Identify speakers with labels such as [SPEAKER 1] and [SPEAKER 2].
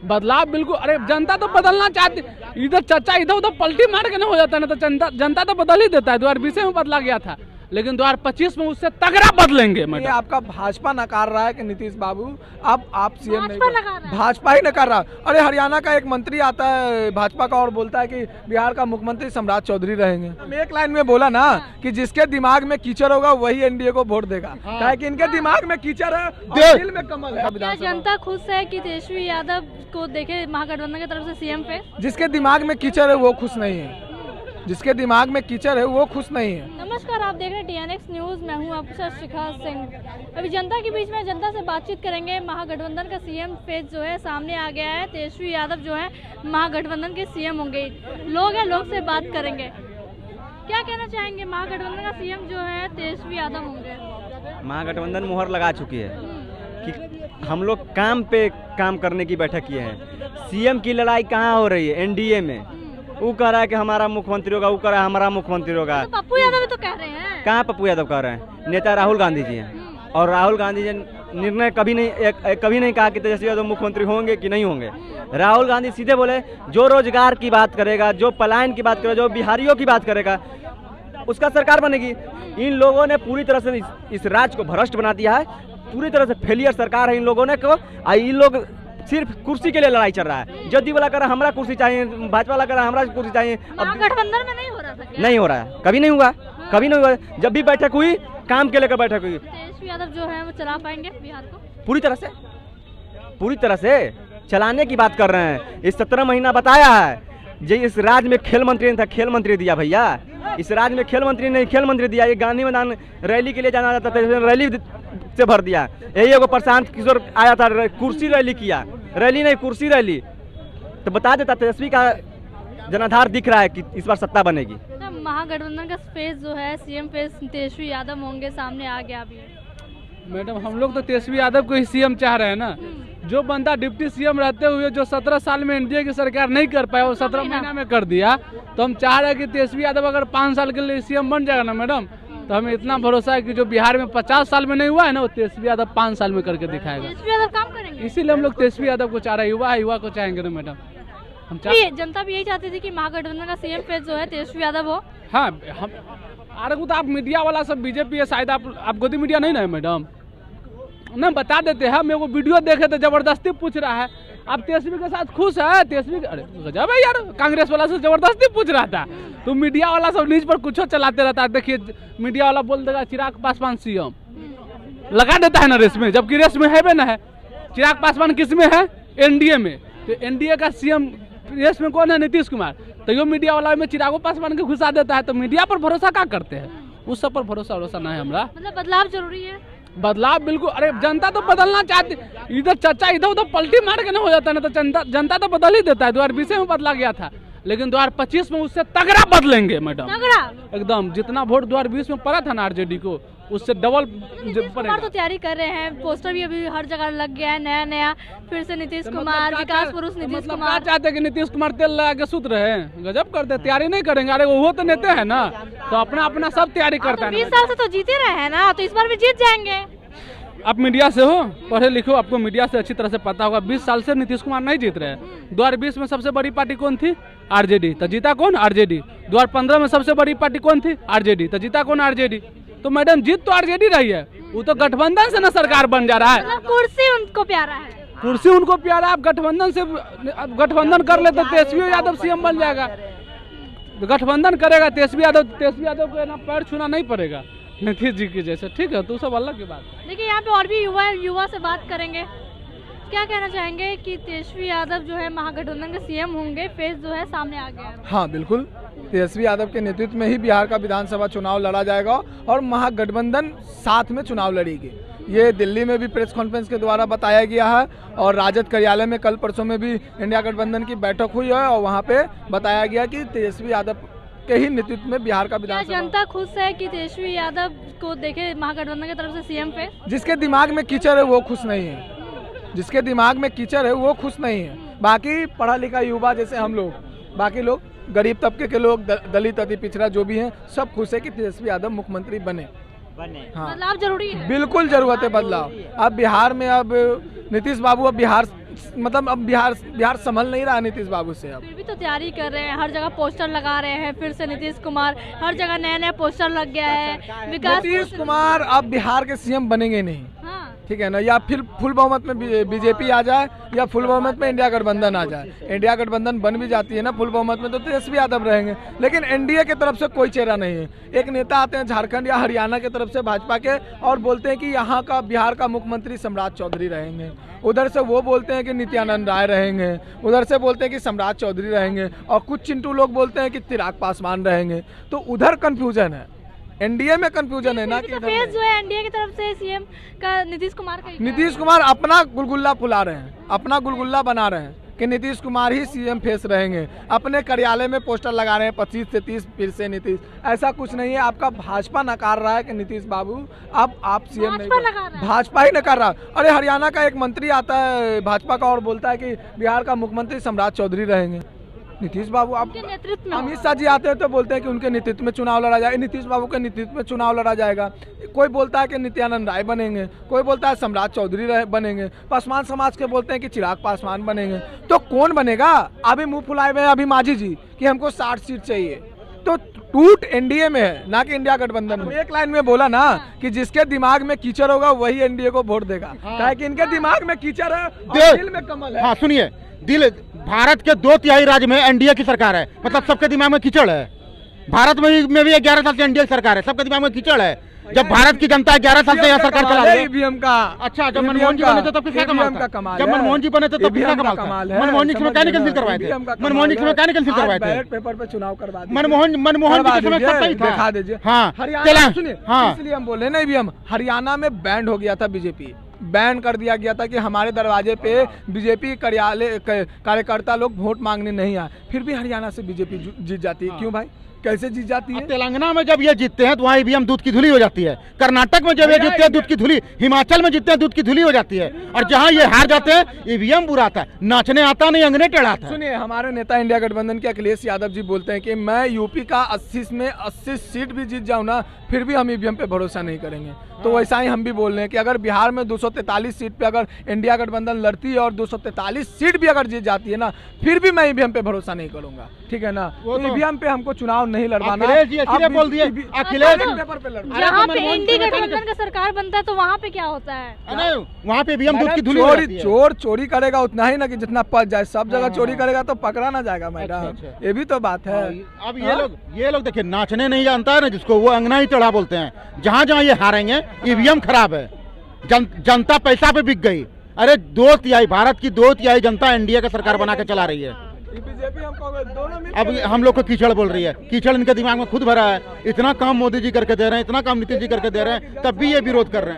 [SPEAKER 1] बदलाव बिल्कुल, अरे जनता तो बदलना चाहती, इधर चर्चा इधर उधर पलटी मार के नहीं हो जाता ना, तो जनता तो बदल ही देता है। 2020 में बदला गया था, लेकिन 2025 में उससे तगड़ा बदलेंगे।
[SPEAKER 2] ये आपका भाजपा नकार रहा है कि नीतीश बाबू आप सीएम नहीं, भाजपा ही नकार रहा है। अरे हरियाणा का एक मंत्री आता है भाजपा का और बोलता है कि बिहार का मुख्यमंत्री सम्राट चौधरी रहेंगे। हम एक लाइन में बोला ना कि जिसके दिमाग में कीचड़ होगा वही एनडीए को वोट देगा, क्या कि इनके दिमाग में कीचड़ है और दिल में कमल है।
[SPEAKER 3] क्या जनता खुश है कि तेजस्वी यादव को देखे महागठबंधन की तरफ से सीएम पे?
[SPEAKER 2] जिसके दिमाग में कीचड़ है वो खुश नहीं है, जिसके दिमाग में कीचड़ है वो खुश नहीं है।
[SPEAKER 3] नमस्कार, आप देख रहे हैं TNX न्यूज, मैं हूं आपके साथ शिखा सिंह। अभी जनता के बीच में जनता से बातचीत करेंगे। महागठबंधन का सीएम फेज जो है सामने आ गया है, तेजस्वी यादव जो है महागठबंधन के सीएम होंगे। लोग हैं, लोग से बात करेंगे। क्या कहना चाहेंगे, महागठबंधन का सीएम जो है तेजस्वी यादव होंगे?
[SPEAKER 4] महागठबंधन मुहर लगा चुकी है कि हम लोग काम पे काम करने की बैठक किए हैं। सीएम की लड़ाई कहाँ हो रही है? एनडीए में। वो कह रहा है कि हमारा मुख्यमंत्री होगा, वो कह रहा है हमारा मुख्यमंत्री होगा।
[SPEAKER 3] तो पप्पू यादव भी तो कह रहे हैं।
[SPEAKER 4] कहाँ पप्पू यादव कह रहे हैं? नेता राहुल गांधी जी हैं, और राहुल गांधी जी निर्णय कभी नहीं कहा कि तेजस्वी यादव मुख्यमंत्री होंगे कि नहीं होंगे। राहुल गांधी सीधे बोले जो रोजगार की बात करेगा, जो पलायन की बात करेगा, जो बिहारियों की बात करेगा, उसका सरकार बनेगी। इन लोगों ने पूरी तरह से इस राज्य को भ्रष्ट बना दिया है, पूरी तरह से फेलियर सरकार है इन लोगों ने को। इन लोग सिर्फ कुर्सी के लिए लड़ाई चल रहा है। जदयू वाला कर रहा है हमारा कुर्सी चाहिए, भाजपा वाला कर रहा है हमारा कुर्सी चाहिए।
[SPEAKER 3] गठबंधन में नहीं हो रहा था क्या? नहीं
[SPEAKER 4] हो रहा है, कभी नहीं हुआ, कभी नहीं हुआ। जब भी बैठक हुई काम के लेकर बैठक हुई।
[SPEAKER 3] तेजस्वी यादव जो है वो चला पाएंगे बिहार को?
[SPEAKER 4] पूरी तरह से चलाने की बात कर रहे हैं। इस 17 महीना बताया है जी। इस राज्य में खेल मंत्री नहीं था, खेल मंत्री दिया भैया। इस राज्य में खेल मंत्री नहीं, खेल मंत्री दिया। ये गांधी मैदान रैली के लिए जाना जाता था, रैली से भर दिया। यही एगो प्रशांत किशोर आया था, कुर्सी रैली किया, रैली नहीं कुर्सी रैली। तो बता देता तेजस्वी का जनाधार दिख रहा है कि इस बार सत्ता बनेगी।
[SPEAKER 3] महागठबंधन का फेज जो है सीएम फेज तेजस्वी यादव होंगे, सामने आ गया अभी।
[SPEAKER 1] मैडम हम लोग तो तेजस्वी यादव को ही सीएम चाह रहे हैं ना। जो बंदा डिप्टी सीएम रहते हुए जो 17 साल में एनडीए की सरकार नहीं कर पाया, वो 17 महीना में कर दिया। तो हम चाह रहे हैं कि तेजस्वी यादव अगर 5 साल के लिए सीएम बन जाएगा ना मैडम, तो हमें इतना भरोसा है कि जो बिहार में 50 साल में नहीं हुआ है ना, वो तेजस्वी यादव 5 साल में करके दिखाएगा।
[SPEAKER 3] तेजस्वी यादव काम करेंगे,
[SPEAKER 1] इसीलिए हम लोग तेजस्वी यादव को चाह रहे हैं। युवा को चाहेंगे ना मैडम। हम
[SPEAKER 3] जनता भी यही चाहती थी कि महागठबंधन का सीएम फेज जो है तेजस्वी यादव हो।
[SPEAKER 1] हाँ, हम अरे वो तो आप मीडिया वाला सब बीजेपी है, शायद आप गोदी मीडिया नहीं ना है मैडम, ना बता देते हैं। मेरे को वीडियो देखे थे, जबरदस्ती पूछ रहा है आप तेजस्वी के साथ खुश है? तेजस्वी अरे गजब है यार, कांग्रेस वाला से जबरदस्ती पूछ रहा था। तो मीडिया वाला सब न्यूज पर कुछ चलाते रहता है। देखिए मीडिया वाला बोल देगा चिराग पासवान सीएम, लगा देता है ना रेस में, जबकि रेस में है भी ना है। चिराग पासवान किस में है? एनडीए में। तो एनडीए का सीएम रेस में कौन है? नीतीश कुमार। तो यो मीडिया वाला में चिराग पासवान के घुसा देता है। तो मीडिया पर भरोसा क्या करते हैं? उस सब पर भरोसा नहीं है हमारा।
[SPEAKER 3] मतलब बदलाव जरूरी है।
[SPEAKER 1] बदलाव बिल्कुल, अरे जनता तो बदलना चाहती, इधर चर्चा इधर उधर पलटी मार के नहीं हो जाता ना, तो जनता तो बदल ही देता है। 2020 में बदला गया था, लेकिन 2025 में उससे तगड़ा बदलेंगे मैडम, तगड़ा एकदम। जितना वोट 2020 में पड़ा था ना आरजेडी को, उससे डबल पड़ेगा।
[SPEAKER 3] तो तैयारी कर रहे हैं, पोस्टर भी अभी हर जगह लग गया है, नया फिर से नीतीश कुमार, विकास पुरुष नीतीश कुमार।
[SPEAKER 1] चाहते कि नीतीश कुमार तेल लगा के सूत रहे? गजब करते, तैयारी नहीं करेंगे। अरे वो तो नेता है ना, तो अपना सब तैयारी करता है।
[SPEAKER 3] 20 साल से तो जीते रहे हैं ना, तो इस बार भी जीत जाएंगे।
[SPEAKER 1] आप मीडिया से हो, पढ़े लिखो, आपको मीडिया से अच्छी तरह से पता होगा। 20 साल से नीतीश कुमार नहीं जीत रहे हैं। 2020 में सबसे बड़ी पार्टी कौन थी? आरजेडी। तो जीता कौन? आरजेडी। 2015 में सबसे बड़ी पार्टी कौन थी? आरजेडी। तो जीता कौन? आरजेडी। तो मैडम जीत तो आरजेडी रही है। वो तो गठबंधन से ना सरकार बन जा रहा है।
[SPEAKER 3] मतलब कुर्सी उनको प्यारा है,
[SPEAKER 1] कुर्सी उनको प्यारा। आप गठबंधन से गठबंधन कर ले तो तेजस्वी यादव सीएम बन जाएगा। गठबंधन करेगा तेजस्वी यादव को ना पैर छूना नहीं पड़ेगा नीतीश जी की जैसे। ठीक है, तो सब अलग की बात है।
[SPEAKER 3] देखिए यहाँ पे और भी युवा से बात करेंगे। क्या कहना चाहेंगे कि तेजस्वी यादव जो है महागठबंधन के सीएम होंगे, फेज जो है सामने आ गया है?
[SPEAKER 2] हाँ बिल्कुल, तेजस्वी यादव के नेतृत्व में ही बिहार का विधानसभा चुनाव लड़ा जाएगा और महागठबंधन साथ में चुनाव लड़ेगी। ये दिल्ली में भी प्रेस कॉन्फ्रेंस के द्वारा बताया गया है, और राजद कार्यालय में कल परसों में भी इंडिया गठबंधन की बैठक हुई है, और वहाँ पे बताया गया कि तेजस्वी यादव के ही नेतृत्व में बिहार का विधानसभा।
[SPEAKER 3] जनता खुश है कि तेजस्वी यादव को देखे महागठबंधन की तरफ से सीएम पे?
[SPEAKER 2] जिसके दिमाग में कीचड़ है वो खुश नहीं है, जिसके दिमाग में कीचड़ है वो खुश नहीं है। बाकी पढ़ा लिखा युवा जैसे हम लोग, बाकी लोग गरीब तबके के लोग, दलित अति पिछड़ा जो भी हैं, सब खुश है कि तेजस्वी यादव मुख्यमंत्री बने।
[SPEAKER 3] हाँ, बदलाव जरूरी है।
[SPEAKER 2] बिल्कुल जरूरत है बदलाव। अब बिहार में अब नीतीश बाबू अब बिहार मतलब अब बिहार संभल नहीं रहा नीतीश बाबू से। अब
[SPEAKER 3] फिर भी तो तैयारी कर रहे हैं, हर जगह पोस्टर लगा रहे हैं, फिर से नीतीश कुमार, हर जगह नया नया पोस्टर लग गया है। विकास
[SPEAKER 2] नीतीश कुमार अब बिहार के सीएम बनेंगे नहीं,
[SPEAKER 3] हाँ
[SPEAKER 2] ठीक है ना, या फिर फुल बहुमत में बीजेपी आ जाए या फुल बहुमत में इंडिया गठबंधन आ जाए। इंडिया गठबंधन बन भी जाती है ना फुल बहुमत में तो तेजस्वी यादव रहेंगे, लेकिन एनडीए की तरफ से कोई चेहरा नहीं है। एक नेता आते हैं झारखंड या हरियाणा की तरफ से भाजपा के और बोलते हैं कि यहाँ का बिहार का मुख्यमंत्री सम्राट चौधरी रहेंगे, उधर से वो बोलते हैं कि नित्यानंद राय रहेंगे, उधर से बोलते हैं कि सम्राट चौधरी रहेंगे, और कुछ चिंटू लोग बोलते हैं कि चिराग पासवान रहेंगे। तो उधर कंफ्यूजन है, एनडीए में कंफ्यूजन है ना कि
[SPEAKER 3] फेस जो है एनडीए की तरफ से सीएम का नीतीश कुमार का ही है।
[SPEAKER 2] नीतीश कुमार अपना गुलगुल्ला फुला रहे हैं, अपना गुलगुल्ला बना रहे हैं कि नीतीश कुमार ही सीएम फेस रहेंगे। अपने कार्यालय में पोस्टर लगा रहे हैं 25 से 30 फिर से नीतीश। ऐसा कुछ नहीं है, आपका भाजपा नकार रहा है कि नीतीश बाबू अब आप सीएम नहीं
[SPEAKER 3] भाजपा नकार रहा है।
[SPEAKER 2] भाजपा ही नकार रहा। अरे हरियाणा का एक मंत्री आता है भाजपा का और बोलता है कि बिहार का मुख्यमंत्री सम्राट चौधरी रहेंगे। नीतीश बाबू आप
[SPEAKER 3] उनके नेतृत्व में
[SPEAKER 2] अमित शाह जी आते हैं तो बोलते हैं कि उनके नेतृत्व में चुनाव लड़ा जाएगा, नीतीश बाबू के नेतृत्व में चुनाव लड़ा जाएगा। कोई बोलता है कि नित्यानंद राय बनेंगे, कोई बोलता है सम्राट चौधरी बनेंगे, पासवान समाज के बोलते हैं कि चिराग पासवान बनेंगे। तो कौन बनेगा? अभी मुंह फुलाए हुए अभी मांझी जी कि हमको 60 सीट चाहिए। तो टूट एनडीए में है ना कि इंडिया गठबंधन में। एक लाइन में बोला ना कि जिसके दिमाग में कीचड़ होगा वही एनडीए को वोट देगा, कि इनके दिमाग में कीचड़ है और दिल में कमल है।
[SPEAKER 5] हाँ सुनिए, दिल भारत के 2/3 राज्य में एनडीए की सरकार है, मतलब सबके दिमाग में कीचड़ है। भारत में भी 11 साल से एनडीए की सरकार है, सबके दिमाग में कीचड़ है। जब भारत की जनता 11 साल से यहाँ सरकार चला रही है।
[SPEAKER 2] ईवीएम का
[SPEAKER 5] अच्छा, जब मनमोहन जी बने थे तब किसका कमाल? जब मनमोहन जी बने थे तब किसका कमाल था? मनमोहन जी के समय क्या कैंसिल करवाए थे? मनमोहन जी के समय क्या कैंसिल करवाए थे?
[SPEAKER 2] बैलेट पेपर पे चुनाव करवा दिए।
[SPEAKER 5] मनमोहन जी के समय सब सही था।
[SPEAKER 2] दिखा दीजिए।
[SPEAKER 5] हाँ,
[SPEAKER 2] हरियाणा सुनिए,
[SPEAKER 5] हाँ,
[SPEAKER 2] इसलिए हम बोले ना ईवीएम हरियाणा में बैंड हो गया था, बीजेपी बैन कर दिया गया था कि हमारे दरवाजे पे बीजेपी कार्यकर्ता लोग वोट मांगने नहीं आए, फिर भी हरियाणा से बीजेपी जीत जाती है। क्यों भाई, कैसे जीत जाती है?
[SPEAKER 5] तेलंगाना में जब ये जीतते हैं तो वहाँ ईवीएम दूध की धुली हो जाती है। कर्नाटक में जब ये जीतते हैं दूध की धुली, हिमाचल में जीतते हैं दूध की धुली हो जाती है। और जहाँ ये हार जाते हैं ईवीएम बुरा आता है, नाचने आता नहीं, अंगने टेढ़ाता है।
[SPEAKER 2] सुनिए, हमारे नेता इंडिया गठबंधन के अखिलेश यादव जी बोलते हैं कि मैं यूपी का 80 में 80 सीट भी जीत जाऊँ ना, फिर भी हम ईवीएम पे भरोसा नहीं करेंगे। तो वैसा ही हम भी बोल रहे हैं कि अगर बिहार में 243 सीट पे अगर इंडिया गठबंधन लड़ती है और 243 सीट भी अगर जीत जाती है ना, फिर भी मैं ईवीएम पे भरोसा नहीं करूंगा, ठीक है ना। तो ईवीएम पे हमको चुनाव नहीं लड़वाना।
[SPEAKER 5] बोल दिए अखिलेश,
[SPEAKER 3] जहाँ पे इंडिया गठबंधन का सरकार बनता है तो वहाँ पे क्या होता है?
[SPEAKER 5] वहाँ पे ईवीएम दूध की धुली हो जाती है।
[SPEAKER 2] चोर चोरी करेगा उतना ही ना कि जितना पच जाए, सब जगह चोरी करेगा तो पकड़ा ना जाएगा मैडम, ये भी तो बात है।
[SPEAKER 5] अब ये लोग देखिए, नाचने नहीं जानता है ना जिसको, वो अंगना ही टेढ़ा बोलते हैं। जहाँ जहाँ ये हारेंगे ईवीएम खराब है, जनता पैसा पे बिक गई। अरे 2/3 भारत की 2/3 जनता एनडीए का सरकार बना के चला रही है। अब हम लोग को कीचड़ बोल रही है, कीचड़ इनके दिमाग में खुद भरा है। इतना काम मोदी जी करके दे रहे हैं, इतना काम नीतीश जी करके दे रहे हैं, तब भी ये विरोध कर रहे हैं।